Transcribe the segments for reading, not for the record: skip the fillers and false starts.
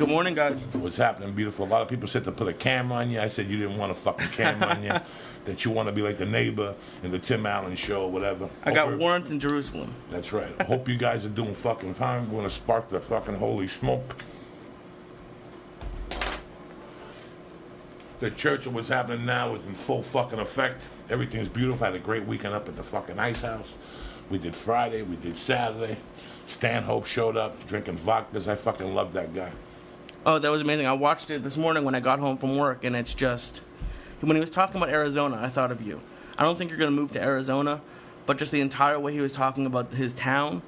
Good morning, guys. What's happening, beautiful? A lot of people said to put a camera on you. I said you didn't want a fucking camera on you. That you want to be like the neighbor in the Tim Allen show or whatever. I got warrants in Jerusalem. That's right. I hope you guys are doing fucking fine. We're going to spark the fucking holy smoke. The church of what's happening now is in full fucking effect. Everything's beautiful. I had a great weekend up at the fucking Ice House. We did Friday. We did Saturday. Stanhope showed up drinking vodkas. I fucking love that guy. Oh, that was amazing. I watched it this morning when I got home from work, and it's just... When he was talking about Arizona, I thought of you. I don't think you're going to move to Arizona, but just the entire way he was talking about his town,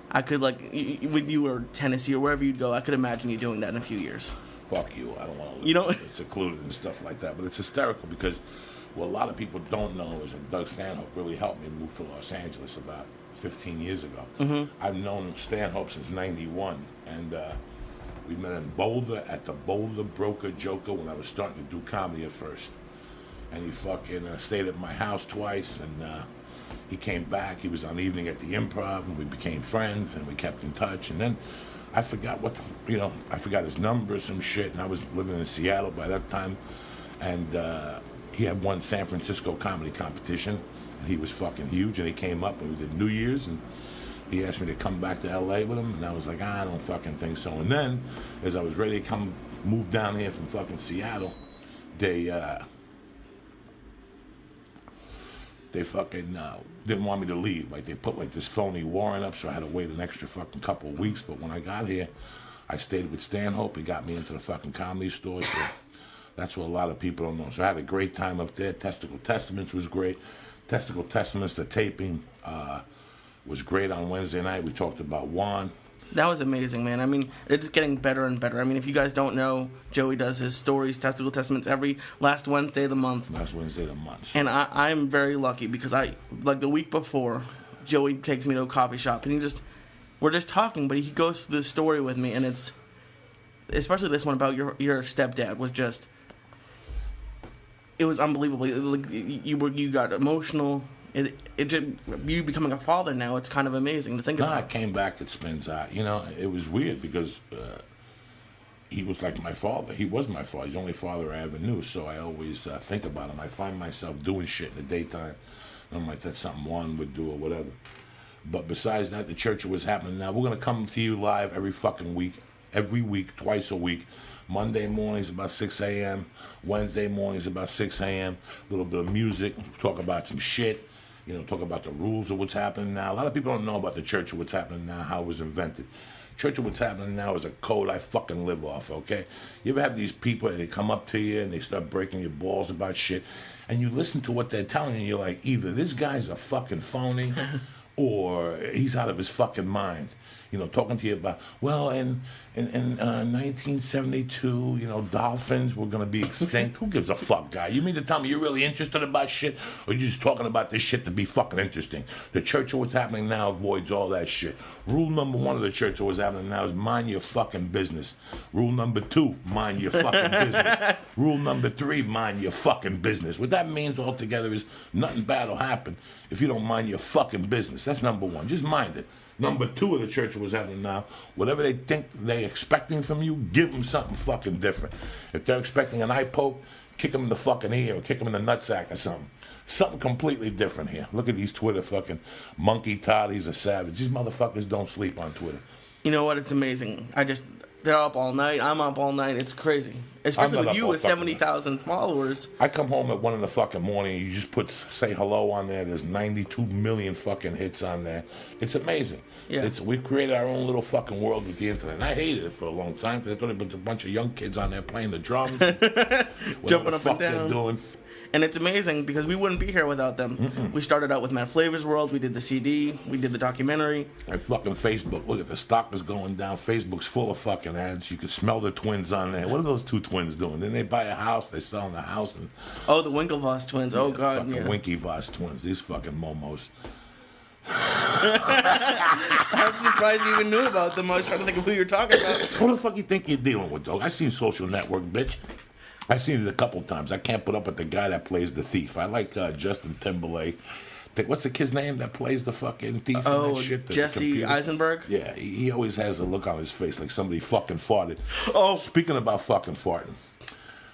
I could, like, with you or Tennessee or wherever you'd go, I could imagine you doing that in a few years. Fuck you. I don't want to live secluded and stuff like that. But it's hysterical because what a lot of people don't know is that Doug Stanhope really helped me move to Los Angeles about 15 years ago. Mm-hmm. I've known Stanhope since 91, and we met in Boulder at the Boulder Broker Joker when I was starting to do comedy at first. And he fucking stayed at my house twice, and he came back. He was on Evening at the Improv, and we became friends, and we kept in touch. And then I forgot I forgot his number or some shit, and I was living in Seattle by that time. And he had won San Francisco comedy competition, and he was fucking huge, and he came up, and we did New Year's, and he asked me to come back to L.A. with him, and I was like, I don't fucking think so. And then, as I was ready to move down here from fucking Seattle, they fucking didn't want me to leave. Like, they put, like, this phony warrant up, so I had to wait an extra fucking couple of weeks. But when I got here, I stayed with Stanhope. He got me into the fucking Comedy Store, so that's what a lot of people don't know. So I had a great time up there. Testicle Testaments was great. Testicle Testaments, the taping, was great on Wednesday night. We talked about Juan. That was amazing, man. I mean, it's getting better and better. I mean, if you guys don't know, Joey does his stories, Testicle Testaments, every last Wednesday of the month. Last Wednesday of the month. And I'm very lucky because like the week before, Joey takes me to a coffee shop, and we're just talking, but he goes through the story with me, and it's, especially this one about your stepdad was just, it was unbelievable. Like, you got emotional. You becoming a father now, it's kind of amazing to think about. I came back at Spins Out. You know, it was weird because he was like my father. He was my father. He's the only father I ever knew, so I always think about him. I find myself doing shit in the daytime. I'm like, that's something Juan would do or whatever. But besides that, the church was happening now. We're going to come to you live every week, twice a week. Monday mornings about 6 a.m., Wednesday mornings about 6 a.m., a little bit of music, talk about some shit. You know, talk about the rules of what's happening now. A lot of people don't know about the Church of What's Happening Now, how it was invented. Church of What's Happening Now is a code I fucking live off, okay? You ever have these people that they come up to you and they start breaking your balls about shit, and you listen to what they're telling you, you're like, either this guy's a fucking phony or he's out of his fucking mind. You know, talking to you about, well, in 1972, you know, dolphins were going to be extinct. Who gives a fuck, guy? You mean to tell me you're really interested about shit, or you're just talking about this shit to be fucking interesting? The Church of What's Happening Now avoids all that shit. Rule number 1 of the Church of What's Happening Now is mind your fucking business. Rule number 2, mind your fucking business. Rule number 3, mind your fucking business. What that means altogether is nothing bad will happen if you don't mind your fucking business. That's number 1. Just mind it. Number 2 of the Church of What's Happening Now, whatever they think they're expecting from you, give them something fucking different. If they're expecting an eye poke, kick them in the fucking ear or kick them in the nutsack or something. Something completely different here. Look at these Twitter fucking monkey toddies are savage. These motherfuckers don't sleep on Twitter. You know what? It's amazing. They're up all night. I'm up all night. It's crazy. Especially with you with 70,000 followers. I come home at 1 in the fucking morning. You just say hello on there. There's 92 million fucking hits on there. It's amazing. Yeah. We've created our own little fucking world with the internet. And I hated it for a long time because I thought it was a bunch of young kids on there playing the drums. Jumping up and down. They're doing. And it's amazing because we wouldn't be here without them. Mm-mm. We started out with Matt Flavor's World. We did the CD. We did the documentary. And fucking Facebook. Look at the stock is going down. Facebook's full of fucking ads. You could smell the twins on there. What are those 2 twins doing? Then they buy a house. They're selling the house. And oh, the Winklevoss twins. Oh, God. Fucking yeah. Winkyvoss twins. These fucking momos. I'm surprised you even knew about them. I was trying to think of who you're talking about. What the fuck you think you're dealing with, dog? I seen Social Network, bitch. I've seen it a couple times. I can't put up with the guy that plays the thief. I like Justin Timberlake. what's the kid's name that plays the fucking thief and Oh, that shit? The Jesse computer? Eisenberg? Yeah, he always has a look on his face like somebody fucking farted. Oh. Speaking about fucking farting,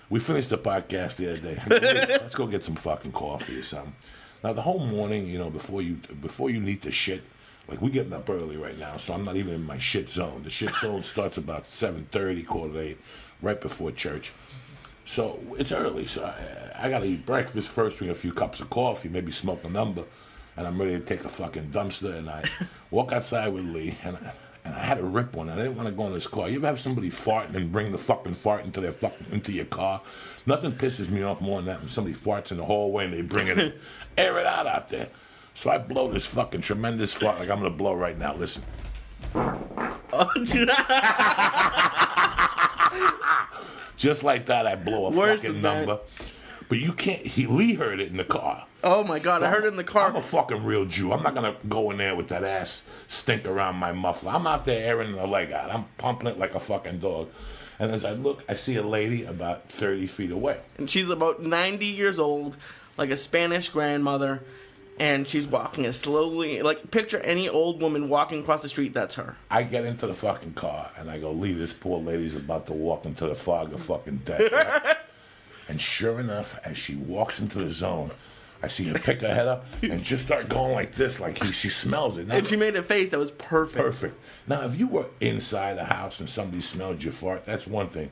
we finished the podcast the other day. Let's go get some fucking coffee or something. Now, the whole morning, you know, before you need to shit, like, we getting up early right now, so I'm not even in my shit zone. The shit zone starts about 7:30, 7:45, right before church. So it's early, so I got to eat breakfast first, drink a few cups of coffee, maybe smoke a number, and I'm ready to take a fucking dumpster, and I walk outside with Lee, and I had to rip one. I didn't want to go in this car. You ever have somebody farting and bring the fucking fart into your car? Nothing pisses me off more than that when somebody farts in the hallway and they bring it in. Air it out there. So I blow this fucking tremendous fart like I'm going to blow right now. Listen. Just like that, I blow a fucking number. But you can't. Lee heard it in the car. Oh my God, so I heard it in the car. I'm a fucking real Jew. I'm not going to go in there with that ass stink around my muffler. I'm out there airing the leg out. I'm pumping it like a fucking dog. And as I look, I see a lady about 30 feet away. And she's about 90 years old, like a Spanish grandmother. And she's walking as slowly, like, picture any old woman walking across the street, that's her. I get into the fucking car, and I go, Lee, this poor lady's about to walk into the fog of fucking death. Right? And sure enough, as she walks into the zone, I see her pick her head up and just start going like this, like she smells it. Now, and she made a face that was perfect. Perfect. Now, if you were inside the house and somebody smelled your fart, that's one thing.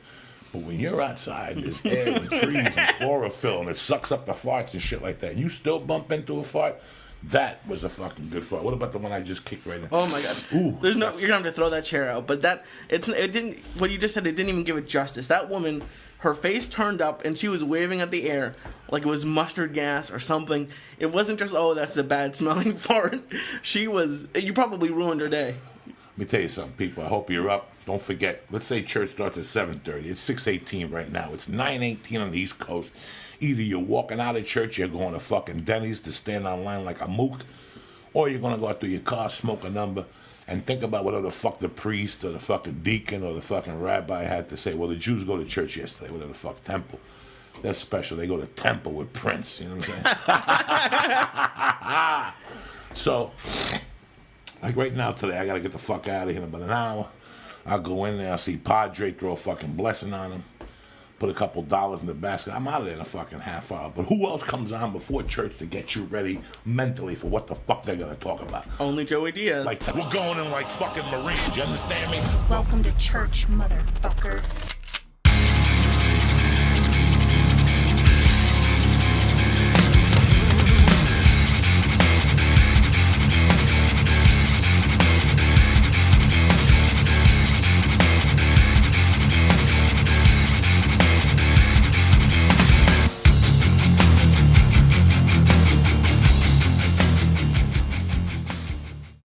But when you're outside, there's air and trees and chlorophyll, and it sucks up the farts and shit like that, and you still bump into a fart, that was a fucking good fart. What about the one I just kicked right now? Oh my God! Ooh, you're gonna have to throw that chair out. But it didn't. What you just said, it didn't even give it justice. That woman, her face turned up, and she was waving at the air like it was mustard gas or something. It wasn't just, oh, that's a bad smelling fart. She was. You probably ruined her day. Let me tell you something, people. I hope you're up. Don't forget, let's say church starts at 7:30. It's 6:18 right now. It's 9:18 on the East Coast. Either you're walking out of church, you're going to fucking Denny's to stand online like a mook, or you're going to go out to your car, smoke a number, and think about whatever the fuck the priest or the fucking deacon or the fucking rabbi had to say. Well, the Jews go to church yesterday. Whatever the fuck, temple. They're special. They go to temple with Prince. You know what I'm saying? So, like right now today, I got to get the fuck out of here in about an hour. I'll go in there, I'll see Padre, throw a fucking blessing on him, put a couple dollars in the basket. I'm out of there in a fucking half hour. But who else comes on before church to get you ready mentally for what the fuck they're going to talk about? Only Joey Diaz. Like, we're going in like fucking Marines, you understand me? Welcome to church, motherfucker.